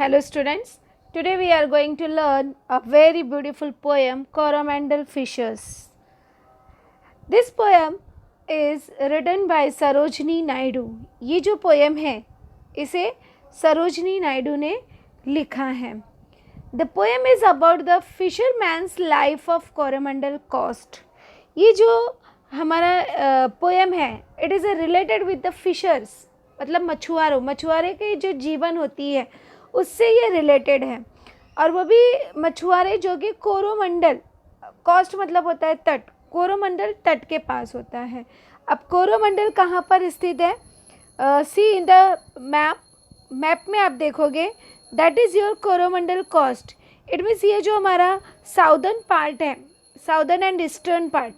Hello students, today we are going to learn a very beautiful poem Coromandel Fishers. This poem is written by Sarojini Naidu. ये जो poem है इसे सरोजनी नायडू ने लिखा है. The poem is about the fisherman's life of Coromandel coast. ये जो हमारा पोएम है it is related with the fishers, मतलब मछुआरे के जो जीवन होती है उससे ये रिलेटेड है. और वो भी मछुआरे जो कि कोरोमंडल, कोस्ट मतलब होता है तट, कोरोमंडल तट के पास होता है. अब कोरोमंडल कहाँ पर स्थित है? सी इन द मैप में आप देखोगे that is your Coromandel coast. It means ये जो हमारा साउदर्न पार्ट है, southern and eastern part,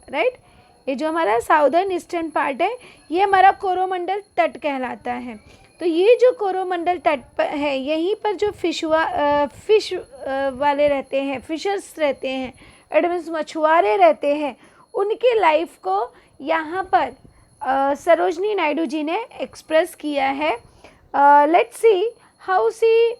right, ये जो हमारा साउदर्न ईस्टर्न पार्ट है ये हमारा कोरोमंडल तट कहलाता है. तो ये जो कोरोमंडल तट पर है यहीं पर जो फिश वाले रहते हैं, फिशर्स रहते हैं, इट मीन्स मछुआरे रहते हैं, उनके लाइफ को यहाँ पर सरोजनी नायडू जी ने एक्सप्रेस किया है. Let's see how see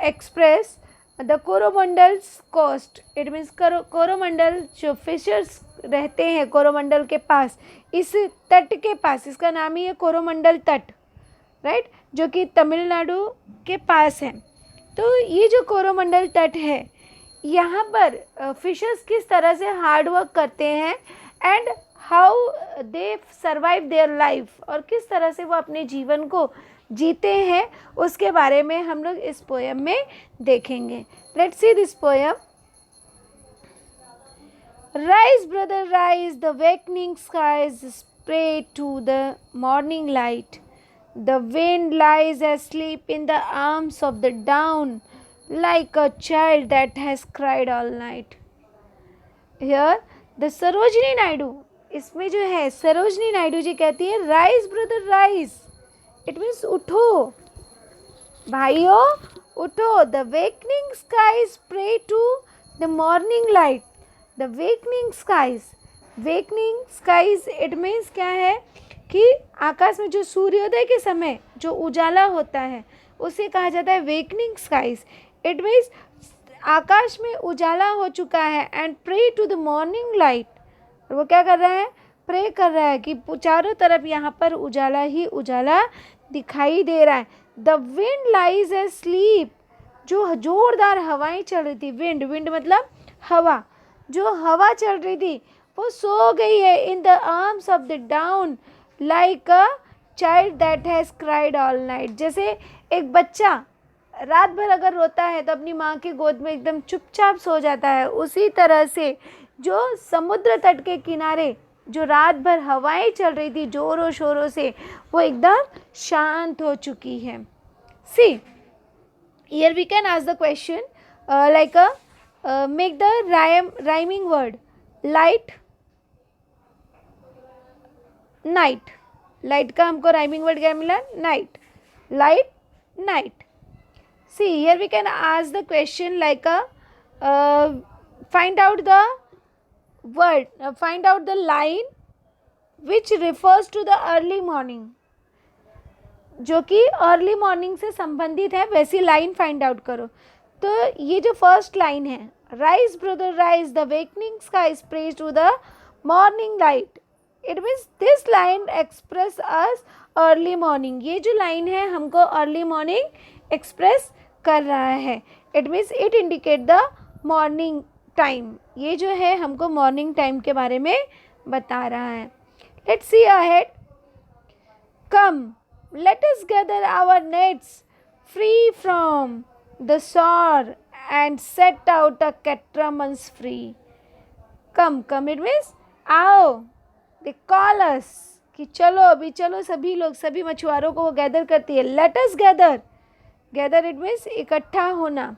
express the Coromandel's coast. It means Coromandel जो फिशर्स रहते हैं कोरोमंडल के पास, इस तट के पास, इसका नाम ही है कोरोमंडल तट, राइट, जो कि तमिलनाडु के पास है. तो ये जो कोरोमंडल तट है यहाँ पर फिशर्स किस तरह से हार्ड वर्क करते हैं and how they survive their life, और किस तरह से वो अपने जीवन को जीते हैं उसके बारे में हम लोग इस पोएम में देखेंगे. Let's see this poem. Rise, brother, rise, the wakening skies spray to the morning light. The wind lies asleep in the arms of the dawn, like a child that has cried all night. Here, the Sarojini Naidu, इसमें जो है सरोजनी नायडू जी कहती है rise brother rise. It means उठो भाइयों उठो. The wakening skies pray to the morning light. The wakening skies it means क्या है कि आकाश में जो सूर्योदय के समय जो उजाला होता है उसे कहा जाता है वेकनिंग स्काइज. इट मीन्स आकाश में उजाला हो चुका है and pray to the morning light. और वो क्या कर रहा है? प्रे कर रहा है कि चारों तरफ यहाँ पर उजाला ही उजाला दिखाई दे रहा है. The wind lies A sleep. जो जोरदार हवाएं चल रही थी, विंड मतलब हवा, जो हवा चल रही थी वो सो गई है. In the arms of the down like a child that has cried all night. जैसे एक बच्चा रात भर अगर रोता है तो अपनी माँ की गोद में एकदम चुपचाप सो जाता है, उसी तरह से जो समुद्र तट के किनारे जो रात भर हवाएं चल रही थी जोरों शोरों से, वो एकदम शांत हो चुकी है. See here we can ask the question like make the rhyming word light night. light का हमको rhyming word क्या मिला? night. light night. See here we can ask the question like find out the word, find out the line which refers to the early morning. जो कि early morning से संबंधित है वैसी लाइन फाइंड आउट करो. तो ये जो फर्स्ट लाइन है rise brother rise the wakening sky prays to the morning light. It means this line express us early morning. ये जो लाइन है हमको अर्ली मॉर्निंग एक्सप्रेस कर रहा है. It means it indicate the morning time. ये जो है हमको मॉर्निंग टाइम के बारे में बता रहा है. Let's see ahead. Come let us gather our nets free from the shore and set out a catamaran's free. Come it means आओ. they call us कि चलो अभी चलो. सभी लोग, सभी मछुआरों को वो गैदर करती है. let us gather. gather it means इकट्ठा होना.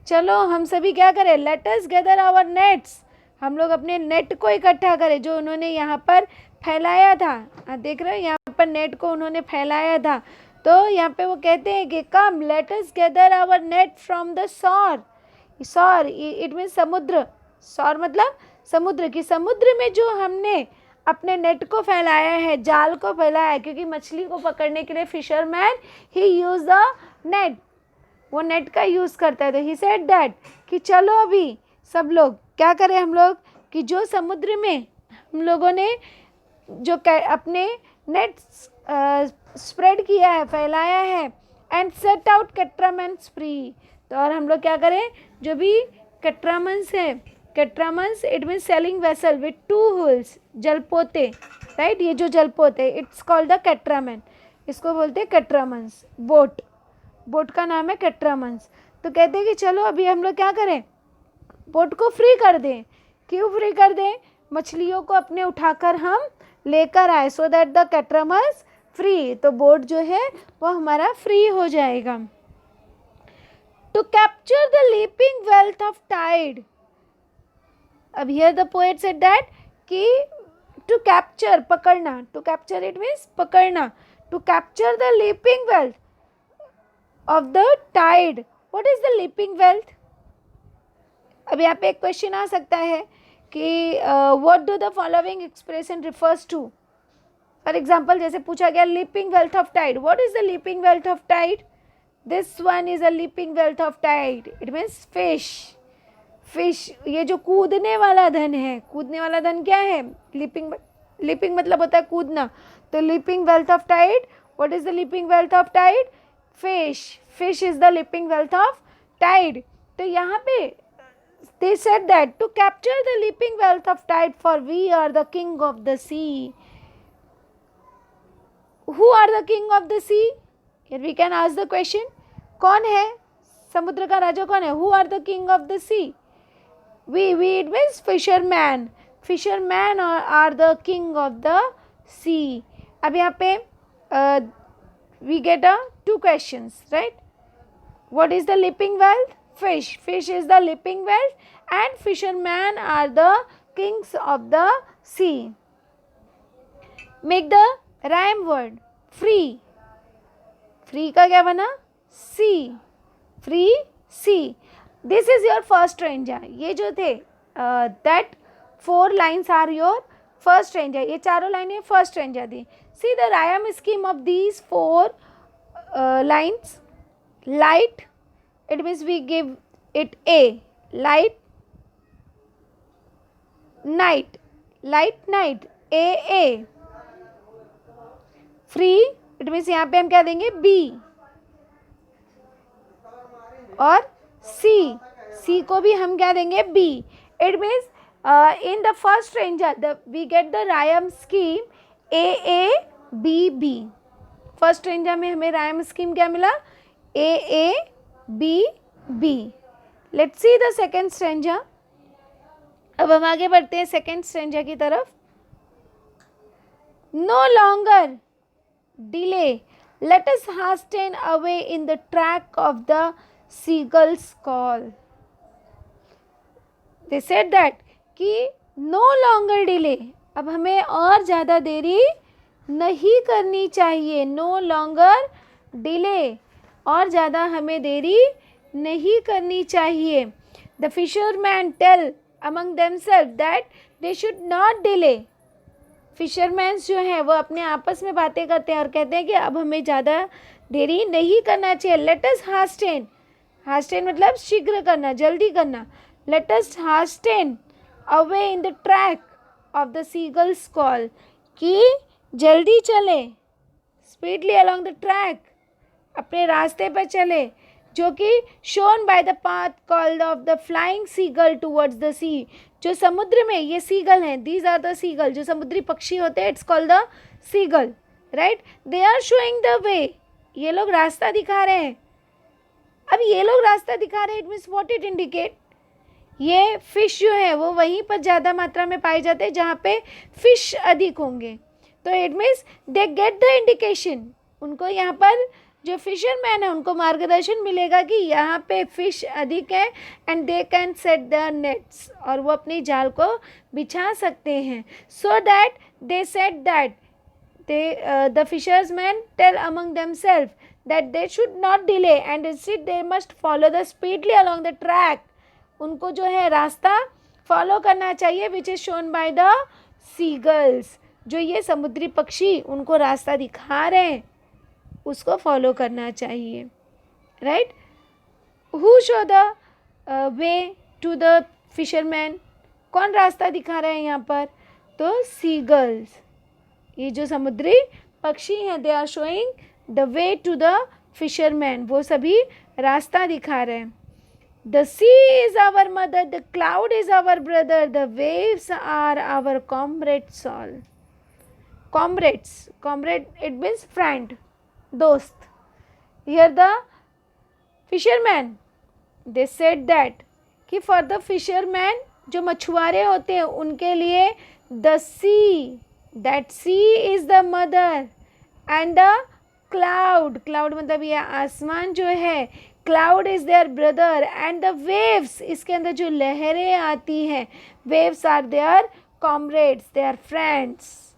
चलो हम सभी क्या करें? let us gather our nets. हम लोग अपने नेट को इकट्ठा करें जो उन्होंने यहाँ पर फैलाया था. देख रहे हो यहाँ पर नेट को उन्होंने फैलाया था. तो यहाँ पे वो कहते हैं कि come let us gather our net from the shore. Shore it means समुद्र. शोर मतलब समुद्र की. समुद्र में जो हमने अपने नेट को फैलाया है, जाल को फैलाया है, क्योंकि मछली को पकड़ने के लिए fisherman he use the net. वो नेट का यूज़ करता है। तो ही सेड दैट कि चलो अभी सब लोग क्या करें हम लोग कि जो समुद्र में हम लोगों ने जो अपने नेट स्प्रेड किया है, फैलाया है, एंड सेट आउट कैट्रामन्स फ्री। तो और हम लोग क्या करें, जो भी कैट्रामन्स है, catamarans it means sailing vessel with 2 hulls, जलपोते, राइट, ये जो जलपोते इट्स कॉल्ड द कैट्रामन, इसको बोलते हैं कैट्रामन्स। बोट, बोट का नाम है कैट्रामन्स। तो कहते हैं कि चलो अभी हम लोग क्या करें, बोट को फ्री कर दें। क्यों फ्री कर दें, मछलियों को अपने उठाकर हम लेकर आए, so that the catamarans free, तो बोट जो है वो हमारा फ्री हो जाएगा। To capture the leaping wealth of tide, अब here the poet said that कि टू कैप्चर, पकड़ना, टू कैप्चर इट मीन्स पकड़ना, to capture the leaping wealth of the tide. What is the leaping wealth? अब यहाँ पे एक question आ सकता है कि what do the following expression refers to. For example जैसे पूछा गया leaping wealth of tide, what is the leaping wealth of tide? This one is a leaping wealth of tide, it means fish. Fish ये जो कूदने वाला धन है, कूदने वाला धन क्या है, लीपिंग, लीपिंग मतलब होता है कूदना। तो leaping wealth of tide, what is the leaping wealth of tide? Fish, fish is the leaping wealth of tide. तो यहाँ पे they said that to capture the leaping wealth of tide, for we are the king of the sea. Who are the king of the sea? Here we can ask the question, कौन है समुद्र का राजा, कौन है? Who are the king of the sea? We it means fisherman. Fisherman are the king of the sea. अब यहाँ पे we get two questions, right? What is the leaping wealth? Fish. Fish is the leaping wealth, and fishermen are the kings of the sea. Make the rhyme word free. Free का क्या बना? sea. Free sea. This is your first stanza. ये जो थे that 4 lines are your first stanza. ये चारों लाइनें first stanza थी. See the rhyme scheme of these 4 lines. Light, it means we give it A, light, night, light night, A, free, it means यहाँ पे हम क्या देंगे B, और C को भी हम क्या देंगे B. It means in the first stanza we get the rhyme scheme A, B. First stanza में हमें rhyme scheme क्या मिला? A, B. Let's see the second stanza. अब हम आगे बढ़ते हैं सेकेंड स्ट्रेंजा की तरफ. No longer delay, let us hasten away in the track of the seagull's call. They said that कि no longer delay, अब हमें और ज़्यादा देरी नहीं करनी चाहिए. No longer delay, और ज़्यादा हमें देरी नहीं करनी चाहिए. The fishermen tell among themselves that they should not delay. Fisherman जो हैं वो अपने आपस में बातें करते हैं और कहते हैं कि अब हमें ज़्यादा देरी नहीं करना चाहिए. Let us hasten, hasten मतलब शीघ्र करना, जल्दी करना. Let us hasten away in the track of the seagull's call, कि जल्दी चले, speedily along the track, अपने रास्ते पर चले, जो कि shown by the path called of the flying seagull towards the sea. जो समुद्र में ये सीगल हैं, these are the seagull, जो समुद्री पक्षी होते हैं, it's called the seagull, right? They are showing the way, ये लोग रास्ता दिखा रहे हैं. अब ये लोग रास्ता दिखा रहे हैं, it means what it indicate? ये फिश जो है वो वहीं पर ज़्यादा मात्रा में पाए जाते हैं जहाँ पे फिश अधिक होंगे. तो it means they get the indication, उनको यहाँ पर जो फिशरमैन है उनको मार्गदर्शन मिलेगा कि यहाँ पे फिश अधिक है, and they can set the nets, और वो अपनी जाल को बिछा सकते हैं. So that they set that the fishermen tell among themselves that they should not delay and instead they must follow the speedily along the track. उनको जो है रास्ता फॉलो करना चाहिए which is shown by the seagulls, जो ये समुद्री पक्षी उनको रास्ता दिखा रहे हैं उसको फॉलो करना चाहिए, right? Who show the way to the fisherman, कौन रास्ता दिखा रहा है यहाँ पर? तो सीगल्स, ये जो समुद्री पक्षी हैं, they are showing the way to the fisherman, वो सभी रास्ता दिखा रहे हैं. The sea is our mother, the cloud is our brother, the waves are our comrades all. Comrades, comrade it means friend, दोस्त. Here the fisherman they said that कि for the fisherman, जो मछुआरे होते हैं उनके लिए the sea, that sea is the mother and the cloud, cloud मतलब ये आसमान जो है, cloud is their brother and the waves, इसके अंदर जो लहरें आती हैं, waves are their comrades, they are friends.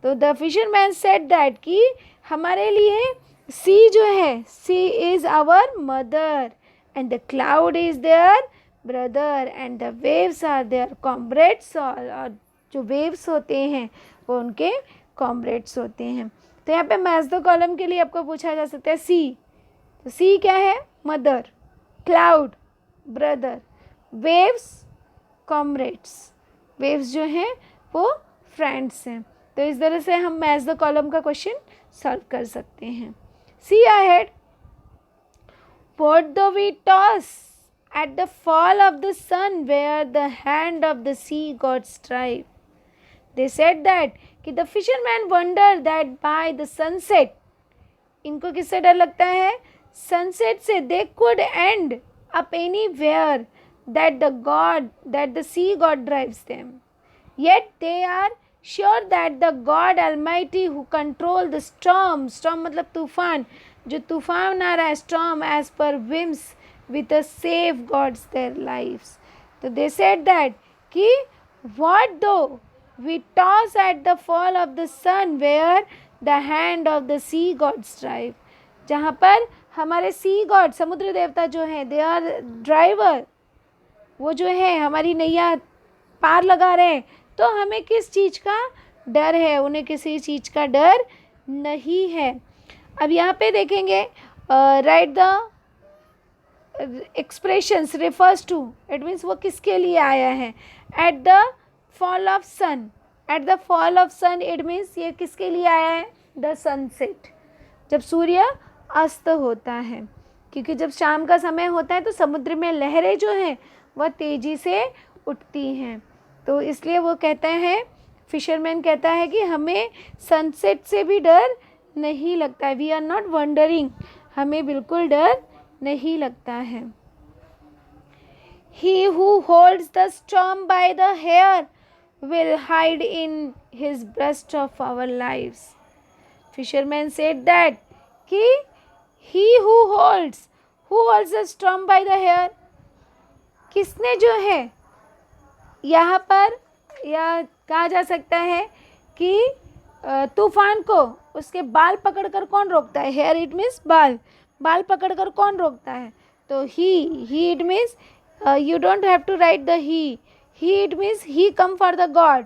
तो द फिशरमैन सेड दैट कि हमारे लिए सी जो है, sea is our mother and the cloud is their brother and the waves are their comrades all, और जो वेव्स होते हैं वो उनके कॉमरेड्स होते हैं. तो यहाँ पे मैच द कॉलम के लिए आपको पूछा जा सकता है सी. तो सी क्या है? Mother, cloud brother, waves comrades, waves जो हैं वो फ्रेंड्स हैं. तो इस तरह से हम मैच द कॉलम का क्वेश्चन सॉल्व कर सकते हैं. सी ahead, what though we toss at the fall of the sun where the hand of the sea God strive. They said that कि the fisherman wondered that by the sunset, इनको किससे डर लगता है? Sunset से. they could end up anywhere that the sea God drives them. Yet they are sure that the God Almighty who control the storm, storm मतलब तूफान, जो तूफान आ रहा है, storm as per whims with a safeguards their lives. तो they said that कि what though we toss at the fall of the sun where the hand of the sea gods drive, जहाँ पर हमारे sea god, समुद्र देवता जो हैं, they are driver, वो जो है हमारी नैया पार लगा रहे हैं, तो हमें किस चीज़ का डर है? उन्हें किसी चीज़ का डर नहीं है. अब यहाँ पे देखेंगे, right the expressions refers to, it means वो किसके लिए आया है? At the fall of sun, at the fall of sun it means ये किसके लिए आया है? द सनसेट, जब सूर्य अस्त होता है, क्योंकि जब शाम का समय होता है तो समुद्र में लहरें जो हैं वह तेज़ी से उठती हैं. तो इसलिए वो कहता है, फिशरमैन कहता है कि हमें सनसेट से भी डर नहीं लगता है. वी आर नॉट वंडरिंग, हमें बिल्कुल डर नहीं लगता है. He who holds the storm by the hair will hide in his breast of our lives. Fisherman said that कि he who holds the storm by the hair, किसने जो है यहाँ पर, या कहा जा सकता है कि तूफान को उसके बाल पकड़कर कौन रोकता है? हेयर इट मीन्स बाल, बाल पकड़कर कौन रोकता है? तो ही it means you don't have to write the he it means he come for the god.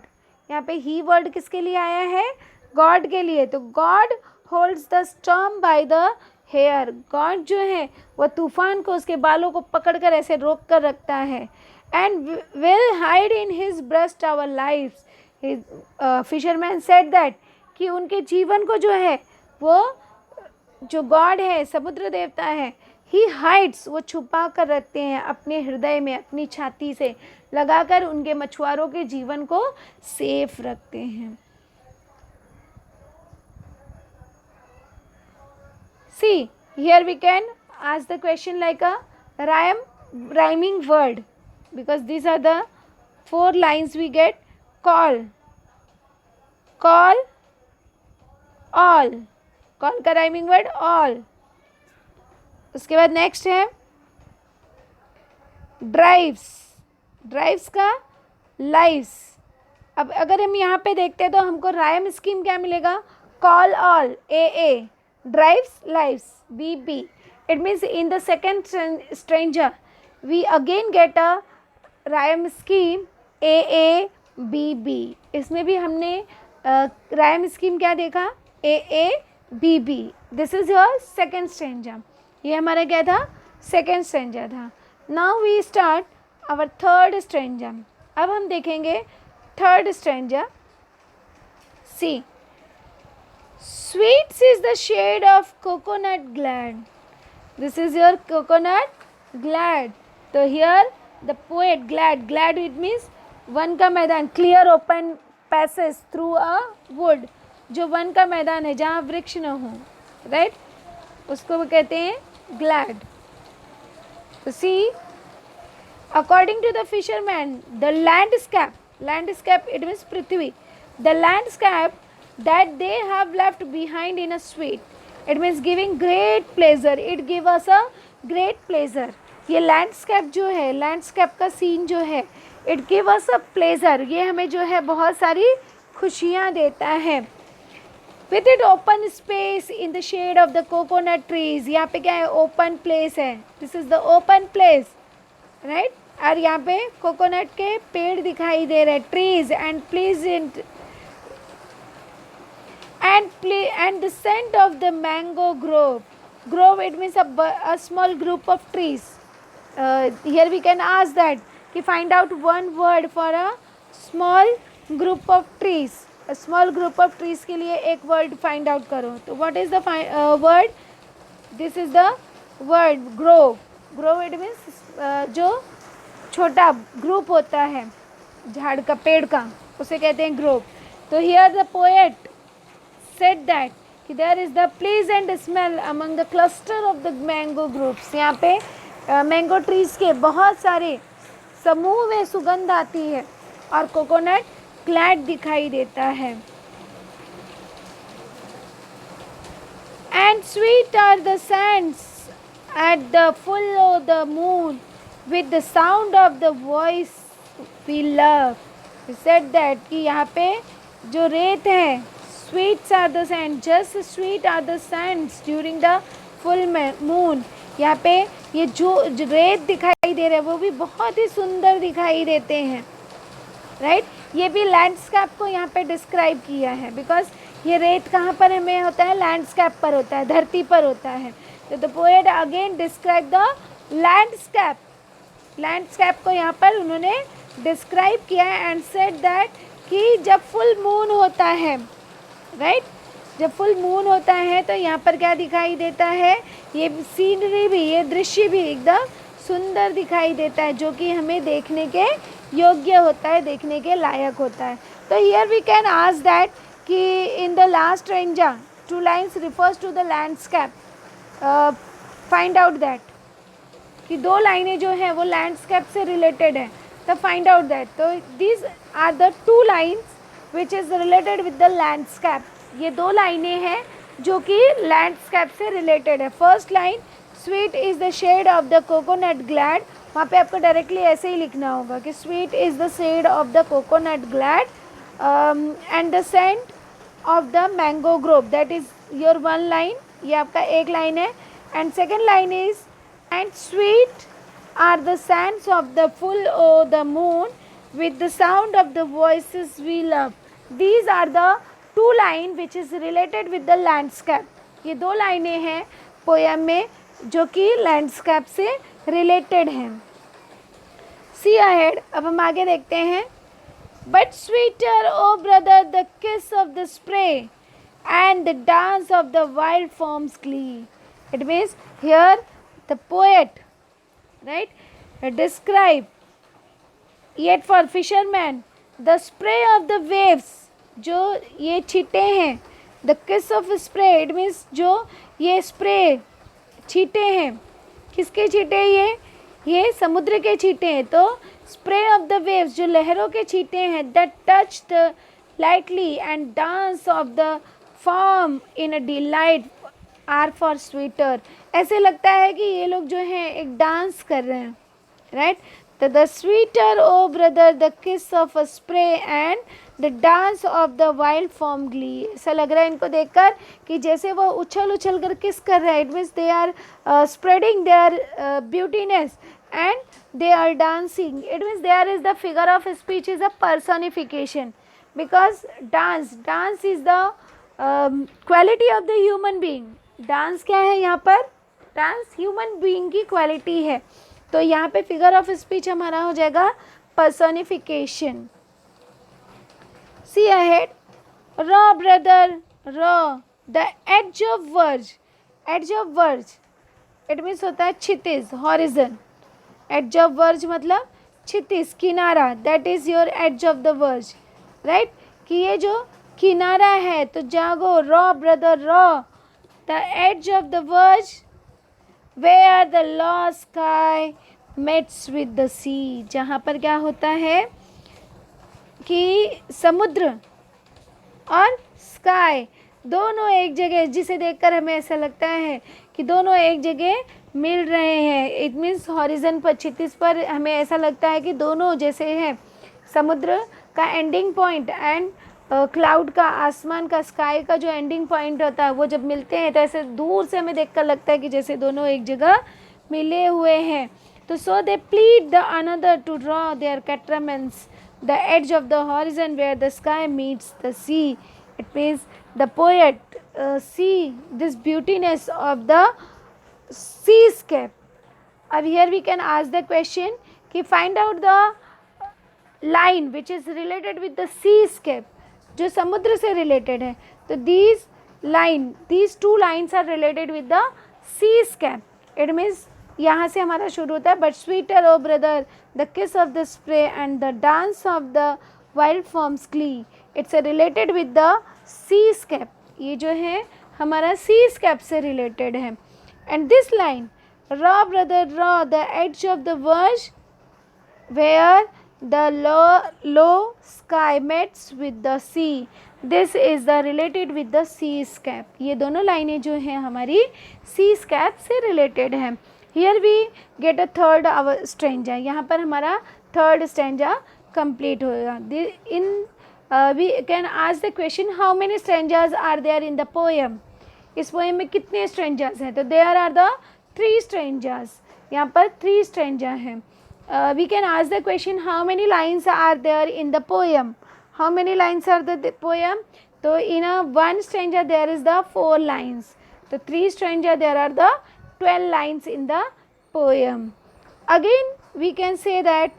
यहाँ पे ही वर्ड किसके लिए आया है? गॉड के लिए. तो god holds the storm by the hair, god जो है वह तूफान को उसके बालों को पकड़कर ऐसे रोक कर रखता है. And will hide in his breast our lifes. Fisherman said that कि उनके जीवन को जो है वो जो गॉड है, समुद्र देवता है, ही हाइड्स, वो छुपा कर रखते हैं अपने हृदय में, अपनी छाती से लगाकर उनके मछुआरों के जीवन को सेफ रखते हैं. See, here we can ask the question like a rhyming word, because these are the 4 lines we get. Call, all, call का rhyming word all. उसके बाद नेक्स्ट है ड्राइव्स का लाइव्स. अब अगर हम यहाँ पे देखते हैं तो हमको राइम स्कीम क्या मिलेगा? Call all A, drives lives B. It means in the second stranger we again get a rhyme scheme A B. इसमें भी हमने राइम स्कीम क्या देखा? A B. This is your second stranger. ये हमारा क्या था? सेकेंड स्ट्रेंजा था। Now we start our third stanza. अब हम देखेंगे third stanza. See, sweets is the shade of coconut glad. This is your coconut glad. So here the poet glad, glad it means one का मैदान, clear open passage through a wood, जो one का मैदान है जहाँ वृक्ष न हो, राइट, उसको वो कहते हैं glad. So see, according to the fisherman, the landscape it means Prithvi, the landscape that they have left behind in a sweet, it means giving great pleasure, it give us a great pleasure. ये landscape जो है, landscape का scene जो है, it give us a pleasure, ये हमें जो है बहुत सारी खुशियाँ देता है. With it open space in the shade of the coconut trees, यहाँ पे क्या है, ओपन प्लेस है, this is the open place, right. और यहाँ पे कोकोनट के पेड़ दिखाई दे रहे हैं, trees and pleasant and the scent of the mango grove it means a small group of trees. Here we can ask that कि find out one word for a small group of trees. A small group of trees के लिए एक word find out करो. तो what is the word? This is the word grove. Grove it means जो छोटा group होता है झाड़ का, पेड़ का, उसे कहते हैं grove. तो here the poet said that there is the pleasant smell among the cluster of the mango groups. यहाँ पे मैंगो ट्रीज के बहुत सारे समूह में सुगंध आती है और कोकोनट ग्लैड दिखाई देता है. And sweet are the sands at the full of the moon with the sound of the voice we love. He said that कि यहाँ पे जो रेत है, sweets are the sands, just sweet are the sands during the full moon. यहाँ पे ये जो रेत दिखाई दे रहे हैं वो भी बहुत ही सुंदर दिखाई देते हैं, राइट. ये भी लैंडस्केप को यहाँ पे डिस्क्राइब किया है, बिकॉज ये रेत कहाँ पर हमें होता है, लैंडस्केप पर होता है, धरती पर होता है. तो the poet again describe the landscape. Landscape को यहाँ पर उन्होंने डिस्क्राइब किया है एंड सेड दैट कि जब फुल मून होता है, राइट, जब फुल मून होता है तो यहाँ पर क्या दिखाई देता है, ये सीनरी भी, ये दृश्य भी एकदम सुंदर दिखाई देता है, जो कि हमें देखने के योग्य होता है, देखने के लायक होता है. तो here we can ask that कि in the last stanza 2 lines refers to the landscape. Find out that कि 2 लाइनें जो हैं वो लैंडस्केप से रिलेटेड है, तो फाइंड आउट दैट. तो these are the 2 lines which is related with the landscape. ये 2 लाइनें हैं जो कि लैंडस्केप से रिलेटेड है. First line, sweet is the shade of the coconut glade, वहाँ पे आपको डायरेक्टली ऐसे ही लिखना होगा कि sweet is the shade of the coconut glade and the scent of the mango grove, that is your 1 line, ये आपका एक लाइन है. And second line is and sweet are the sands of the full o' the moon with the sound of the voices we love. These are the 2 line which is related with the landscape. ये 2 लाइनें हैं poem में जो कि landscape से related हैं. See ahead, अब हम आगे देखते हैं. But sweeter, oh brother, the kiss of the spray and the dance of the wild forms glee. It means here the poet, right, describe yet for fisherman the spray of the waves, जो ये छींटे हैं, the kiss of spray it means जो ये spray छींटे हैं, किसके छींटे, ये समुद्र के छींटे हैं. तो spray of the waves जो लहरों के छींटे हैं, that touch the lightly and dance of the foam in a delight are for sweeter. ऐसे लगता है कि ये लोग जो हैं एक डांस कर रहे हैं, right. The sweeter, oh brother, the kiss of a spray and the dance of the wild foam glee. ऐसा लग रहा है इनको देखकर कि जैसे वो उछल उछल कर किस कर रहे हैं. It means they are spreading their beautiness and they are dancing. It means there is the figure of speech is a personification, because dance is the quality of the human being. Dance क्या है यहाँ पर, acceptance human being की quality है। तो यहाँ पे figure of speech हमारा हो जाएगा personification. See ahead, row brother row, the edge of verge, edge of verge it means होता है क्षितिज, हॉरिजन। एज ऑफ वर्ज मतलब क्षितिज, किनारा, that is your edge of the verge, right, कि ये जो किनारा है। तो जागो, row brother row, the edge of the verge where the low sky meets with the sea, जहाँ पर क्या होता है कि समुद्र और स्काई दोनों एक जगह, जिसे देखकर हमें ऐसा लगता है कि दोनों एक जगह मिल रहे हैं। इट मीन्स हॉरिजन पर, क्षितिज पर हमें ऐसा लगता है कि दोनों जैसे हैं, समुद्र का एंडिंग पॉइंट एंड क्लाउड का, आसमान का, स्काई का जो एंडिंग पॉइंट होता है, वो जब मिलते हैं तो ऐसे दूर से हमें देखकर लगता है कि जैसे दोनों एक जगह मिले हुए हैं। तो so they plead the another to draw their कैटरामेंट्स the edge of the horizon where the sky meets the sea. It means the poet see this beautiness of the seascape. अब here we can ask the question कि find out the line which is related with the seascape, जो समुद्र से related है। तो these two lines are related with the seascape. It means यहाँ से हमारा शुरू होता है, but sweeter oh brother the kiss of the spray and the dance of the wild forms glee. It's related with the seascape. ये जो है हमारा seascape से related है। And this line, raw brother raw, the edge of the verge where the low sky meets with the sea. This is the related with the seascape. ये दोनों लाइनें जो हैं हमारी seascape से related हैं। Here we get a third stanza. यहाँ पर हमारा third stanza complete होगा। We can ask the question, how many stanzas are there in the poem? इस पोएम में कितने स्ट्रेंजास हैं? तो देयर आर द 3 स्ट्रेंजास, यहाँ पर 3 स्ट्रेंजा हैं। We can ask the question, how many lines are there in the poem? How many lines are the poem? तो in a 1 stanza there is the 4 lines, तो 3 stanza there are the 12 lines in the poem. Again we can say that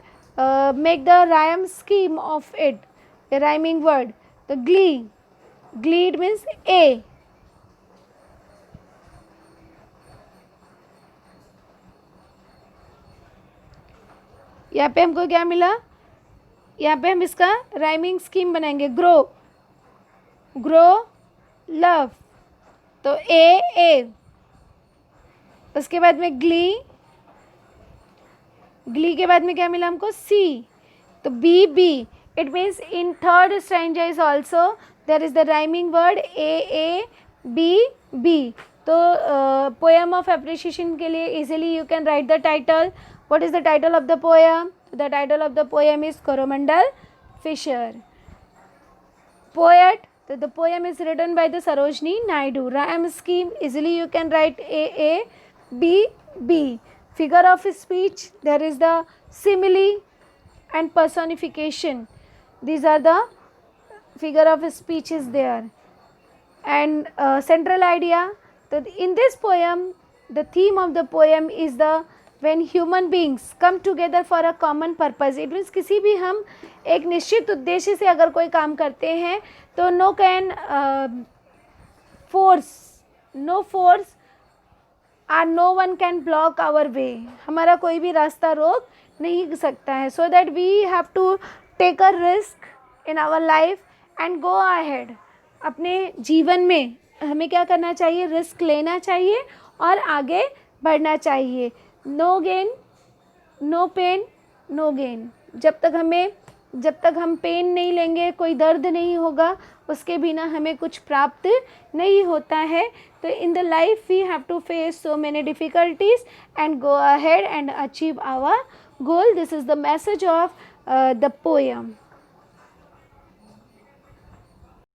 make the rhyme scheme of it, a rhyming word. The glee, glee it means A. यहाँ पे हमको क्या मिला? यहाँ पे हम इसका राइमिंग स्कीम बनाएंगे. ग्रो, ग्रो, लव, तो ए. उसके बाद में ग्ली, ग्ली के बाद में क्या मिला हमको? सी, तो B. It means in third stanza is also there is the rhyming word A, B. तो पोएम ऑफ एप्रिशिएशन के लिए easily you can write the title. What is the title of the poem? The title of the poem is Coromandel Fishers. Poet, the poem is written by the Sarojini Naidu. Rhyme scheme, easily you can write A, B. Figure of speech, there is the simile and personification. These are the figure of speech is there. And central idea, that in this poem, the theme of the poem is the when human beings come together for a common purpose. It means किसी भी हम एक निश्चित उद्देश्य से अगर कोई काम करते हैं तो no force or no one can block our way. हमारा कोई भी रास्ता रोक नहीं सकता है. So that we have to take a risk in our life and go ahead. अपने जीवन में हमें क्या करना चाहिए? रिस्क लेना चाहिए और आगे बढ़ना चाहिए. No gain, no pain, no gain. जब तक हम पेन नहीं लेंगे, कोई दर्द नहीं होगा, उसके बिना हमें कुछ प्राप्त नहीं होता है. तो in the life we have to face so many difficulties and go ahead and achieve our goal. This is the message of the poem.